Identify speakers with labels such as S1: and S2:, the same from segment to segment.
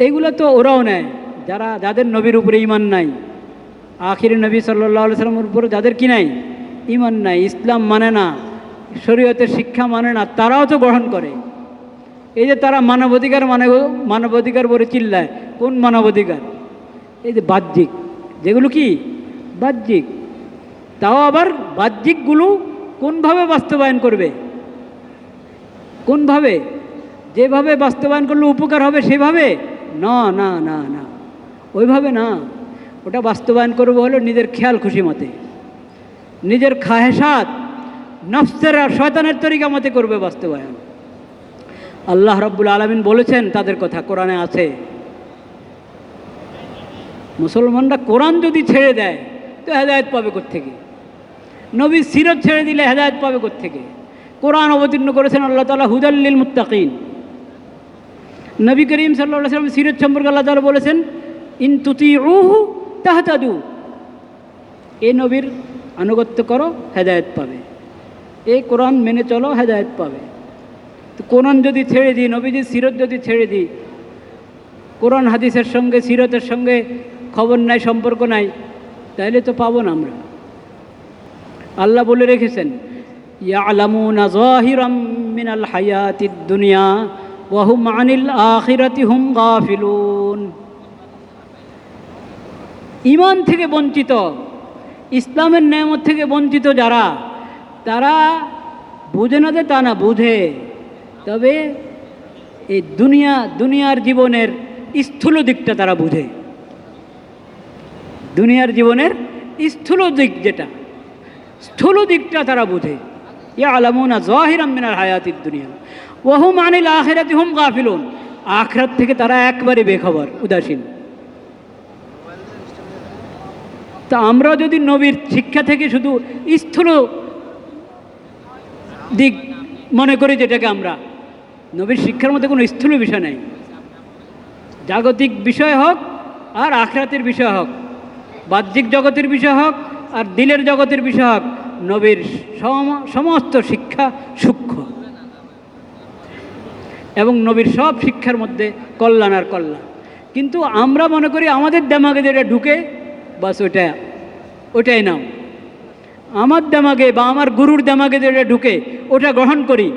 S1: এইগুলো তো ওরাও নেয়, যাদের নবীর উপরে ঈমান নাই, আখির নবী সাল্লাল্লাহু আলাইহি সাল্লামের উপরে যাদের কি নাই, ঈমান নাই, ইসলাম মানে না, শরীয়তের শিক্ষা মানে না, তারাও তো গ্রহণ করে। এই যে তারা মানবাধিকার মানবাধিকার বলে চিল্লায়, কোন মানবাধিকার? এই যে বাহ্যিক, যেগুলো কি বাহ্যিক, তাও আবার বাহ্যিকগুলো কোনভাবে বাস্তবায়ন করবে, কোনভাবে? যেভাবে বাস্তবায়ন করলে উপকার হবে সেভাবে? না না না না, ওইভাবে না। ওটা বাস্তবায়ন করবে হলো নিজের খেয়াল খুশি মতে, নিজের খাহেসাত, নফসের আর শয়তানের তরিকা মতে করবে বাস্তবায়ন। আল্লাহ রাব্বুল আলামিন বলেছেন তাদের কথা, কোরআনে আছে। মুসলমানরা কোরআন যদি ছেড়ে দেয় তো হেদায়েত পাবে কোত্থেকে? নবীর সিরত ছেড়ে দিলে হেদায়েত পাবে কোত্থেকে? কোরআন অবতীর্ণ করেছেন আল্লাহ তাআলা হুদাল লিল মুত্তাকিন। নবী করিম সাল্লাল্লাহু আলাইহি ওয়াসাল্লাম সিরত সম্পর্কে আল্লাহ তাআলা বলেছেন ইন তুতিউহু তাহতাদু, এই নবীর আনুগত্য করো হেদায়েত পাবে, এই কোরআন মেনে চলো হেদায়েত পাবে। তো কোরআন যদি ছেড়ে দিই, নবীজির সিরত যদি ছেড়ে দিই, কোরআন হাদিসের সঙ্গে সিরতের সঙ্গে খবর নাই, সম্পর্ক নাই, তাইলে তো পাবো না আমরা। আল্লাহ বলে রেখেছেন ইয়ালামুনা যাহিরাম মিনাল হায়াতিদ দুনিয়া ওয়া হুম আনিল আখিরাতি হুম গাফিলুন। ঈমান থেকে বঞ্চিত, ইসলামের নেয়ামত থেকে বঞ্চিত যারা, তারা বুঝে না যে তা না, বুঝে, তবে এই দুনিয়ার জীবনের স্থূল দিকটা তারা বুঝে। দুনিয়ার জীবনের স্থূল দিক, যেটা স্থূল দিকটা তারা বুঝে। ইয়ালামুনা যাহিরাম মিনাল হায়াতিদ দুনিয়া ওয়া হুম আনিল আখিরাতি হুম গাফিলুন, আখিরাত থেকে তারা একবারে বেখবর, উদাসীন। তা আমরা যদি নবীর শিক্ষা থেকে শুধু স্থূল দিক মনে করি, যেটাকে আমরা, নবীর শিক্ষার মধ্যে কোনো স্থূল বিষয় নেই, জাগতিক বিষয় হোক আর আখিরাতের বিষয় হোক, বাহ্যিক জগতের বিষয় হোক আর দিলের জগতের বিষয় হোক, নবীর সমস্ত শিক্ষা সূক্ষ্ম, এবং নবীর সব শিক্ষার মধ্যে কল্যাণ আর কল্যাণ। কিন্তু আমরা মনে করি আমাদের দেমাগে যেটা ঢুকে বাস ওটাই নাও, আমার দেমাগে বা আমার গুরুর দেমাগে যেটা ঢুকে ওটা গ্রহণ করি,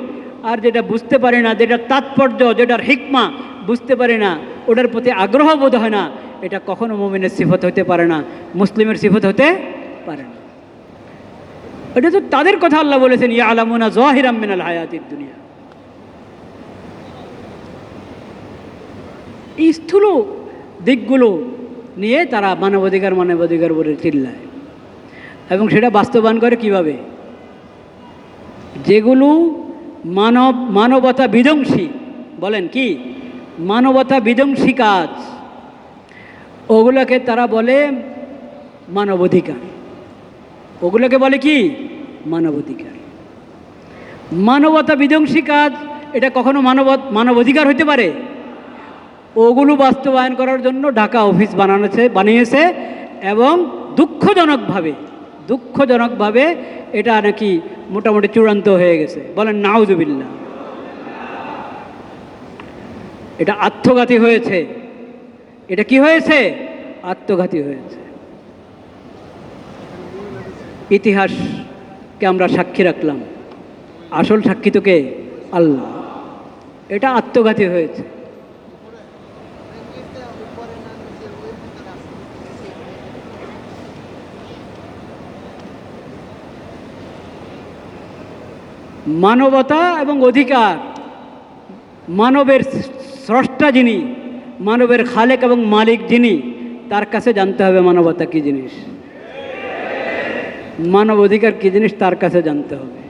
S1: আর যেটা বুঝতে পারি না, যেটার তাৎপর্য, যেটার হিকমা বুঝতে পারি না, ওটার প্রতি আগ্রহ বোধ হয় না, এটা কখনো মুমিনের সিফত হতে পারে না, মুসলিমের সিফত হতে পারে না। এটা তো তাদের কথা আল্লাহ বলেছেন ইয়ালামুনা যাহিরাম মিনাল হায়াতিদ দুনিয়া। এই স্থূল দিকগুলো নিয়ে তারা মানবাধিকার বলে চিল্লায়, এবং সেটা বাস্তবায়ন করে কিভাবে? যেগুলো মানবতা বিধ্বংসী, বলেন কি মানবতা বিধ্বংসী কাজ, ওগুলোকে তারা বলে মানবাধিকার। ওগুলোকে বলে কি মানবাধিকার। মানবতা বিধ্বংসী কাজ এটা কখনো মানবাধিকার হতে পারে? ওগুলো বাস্তবায়ন করার জন্য ঢাকা অফিস বানিয়েছে, এবং দুঃখজনকভাবে এটা নাকি মোটামুটি চূড়ান্ত হয়ে গেছে। বলেন নাউজুবিল্লাহ। এটা আত্মঘাতী হয়েছে। এটা কি হয়েছে? আত্মঘাতী হয়েছে। ইতিহাসকে আমরা সাক্ষী রাখলাম, আসল সাক্ষী তো কে? আল্লাহ। এটা আত্মঘাতী হয়েছে। মানবতা এবং অধিকার, মানবের স্রষ্টা যিনি, মানবের খালেক এবং মালিক যিনি, তার কাছে জানতে হবে মানবতা কী জিনিস, মানব অধিকার কী জিনিস, তার কাছে জানতে হবে,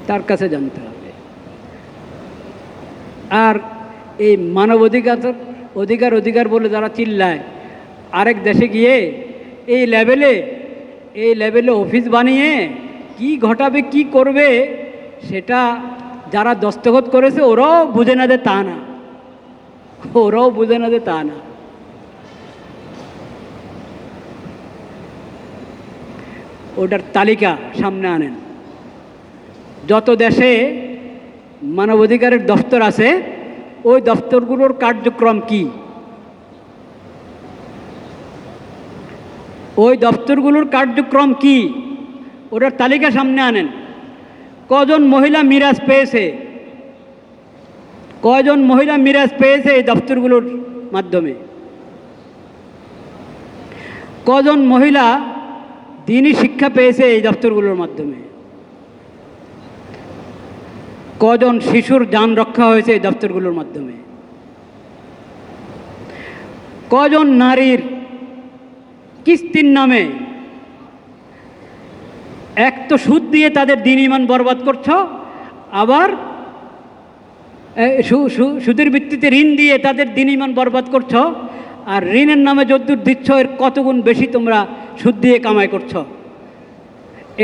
S1: তার কাছে জানতে হবে। আর এই মানব অধিকার বলে যারা চিল্লায়, আরেক দেশে গিয়ে এই লেভেলে অফিস বানিয়ে কি ঘটাবে, কি করবে, সেটা যারা দস্তখত করেছে ওরাও বুঝে না যে তা না, ওটার তালিকা সামনে আনেন। যত দেশে মানবাধিকারের দফতর আছে ওই দপ্তরগুলোর কার্যক্রম কি? ওই দপ্তরগুলোর কার্যক্রম কি? ওটার তালিকা সামনে আনেন। কজন মহিলা মিরাজ পেয়েছে? কয়জন মহিলা মিরাজ পেয়েছে এই দপ্তরগুলোর মাধ্যমে? কজন মহিলা দ্বীনি শিক্ষা পেয়েছে এই দপ্তরগুলোর মাধ্যমে? কজন শিশুর জান রক্ষা হয়েছে এই দপ্তরগুলোর মাধ্যমে? কজন নারীর কিস্তির নামে এক তো সুদ দিয়ে তাদের দ্বীন ঈমান বরবাদ করছ, আবার সুদের ভিত্তিতে ঋণ দিয়ে তাদের দ্বীন ঈমান বরবাদ করছ, আর ঋণের নামে যদ্দূর দিচ্ছ এর কত গুণ বেশি তোমরা সুদ দিয়ে কামাই করছ।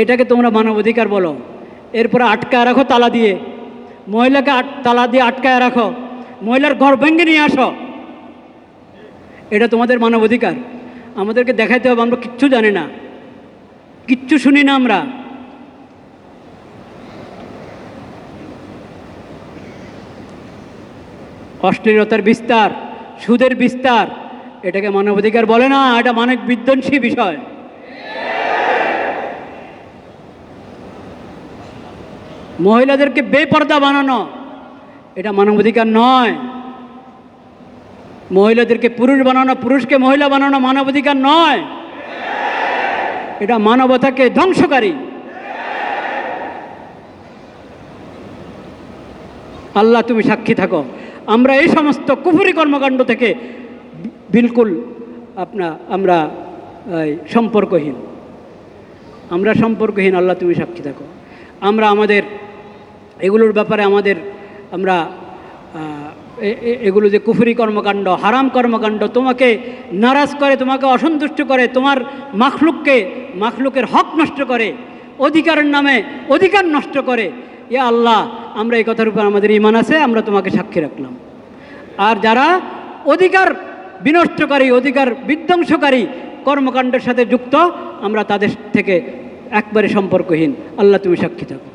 S1: এটাকে তোমরা মানবাধিকার বলো? এরপরে আটকায় রাখো তালা দিয়ে, মহিলাকে তালা দিয়ে আটকায় রাখো, মহিলার ঘর ভেঙে নিয়ে আসো। এটা তোমাদের মানবাধিকার? আমাদেরকে দেখাইতে হবে আমরা কিচ্ছু জানি না, কিচ্ছু শুনি না আমরা। অশ্লীলতার বিস্তার, সুদের বিস্তার, এটাকে মানবাধিকার বলে না, এটা মানব বিধ্বংসী বিষয়। মহিলাদেরকে বেপর্দা বানানো, এটা মানবাধিকার নয়। মহিলাদেরকে পুরুষ বানানো, পুরুষকে মহিলা বানানো মানবাধিকার নয়, এটা মানবতাকে ধ্বংসকারী। আল্লাহ তুমি সাক্ষী থাকো, আমরা এই সমস্ত কুফরি কর্মকাণ্ড থেকে বিলকুল আমরা সম্পর্কহীন, আমরা সম্পর্কহীন। আল্লাহ তুমি সাক্ষী থাকো, আমরা আমাদের এগুলোর ব্যাপারে আমরা এগুলো যে কুফরি কর্মকাণ্ড, হারাম কর্মকাণ্ড তোমাকে নারাজ করে, তোমাকে অসন্তুষ্ট করে, তোমার মাখলুকের হক নষ্ট করে, অধিকারের নামে অধিকার নষ্ট করে, ইয়া আল্লাহ আমরা এই কথার উপর আমাদের ঈমান আছে, আমরা তোমাকে সাক্ষী রাখলাম। আর যারা অধিকার বিনষ্টকারী, অধিকার বিধ্বংসকারী কর্মকাণ্ডের সাথে যুক্ত, আমরা তাদের থেকে একবারে সম্পর্কহীন। আল্লাহ তুমি সাক্ষী থাকো।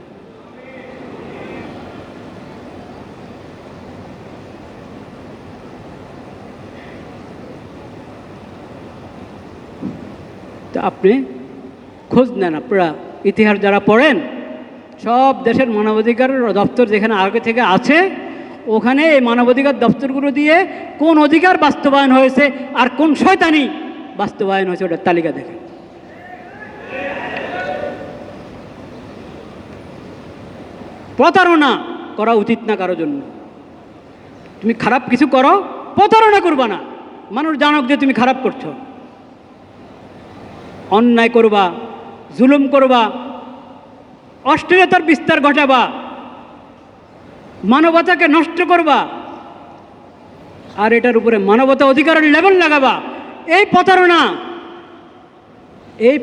S1: তো আপনি খোঁজ নেন, আপনারা ইতিহাস যারা পড়েন, সব দেশের মানবাধিকার দপ্তর যেখানে আগে থেকে আছে, ওখানে এই মানবাধিকার দপ্তরগুলো দিয়ে কোন অধিকার বাস্তবায়ন হয়েছে আর কোন শয়তানি বাস্তবায়ন হয়েছে ওটার তালিকা দেখেন। প্রতারণা করা উচিত না কারোর জন্য। তুমি খারাপ কিছু করো, প্রতারণা করবা না, মানুষ জানুক যে তুমি খারাপ করছো। অন্যায় করবা, জুলুম করবা, অশ্লীলতার বিস্তার ঘটাবা, মানবতাকে নষ্ট করবা, আর এটার উপরে মানবতা অধিকারের লেবেল লাগাবা, এই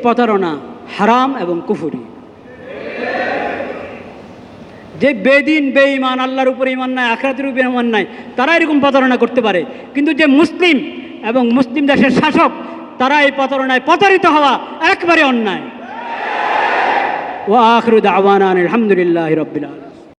S1: প্রতারণা হারাম এবং কুফরি। যে বেদিন বেঈমান, আল্লাহর উপরে ঈমান নাই, আখিরাতের উপরে ঈমান নাই, তারা এরকম প্রতারণা করতে পারে। কিন্তু যে মুসলিম এবং মুসলিম দেশের শাসক, তারা এই প্রতারণায় প্রতারিত হওয়া একবারে অন্যায়। ওয়া আখিরু দাওয়ানা আলহামদুলিল্লাহি রাব্বিল আলামিন।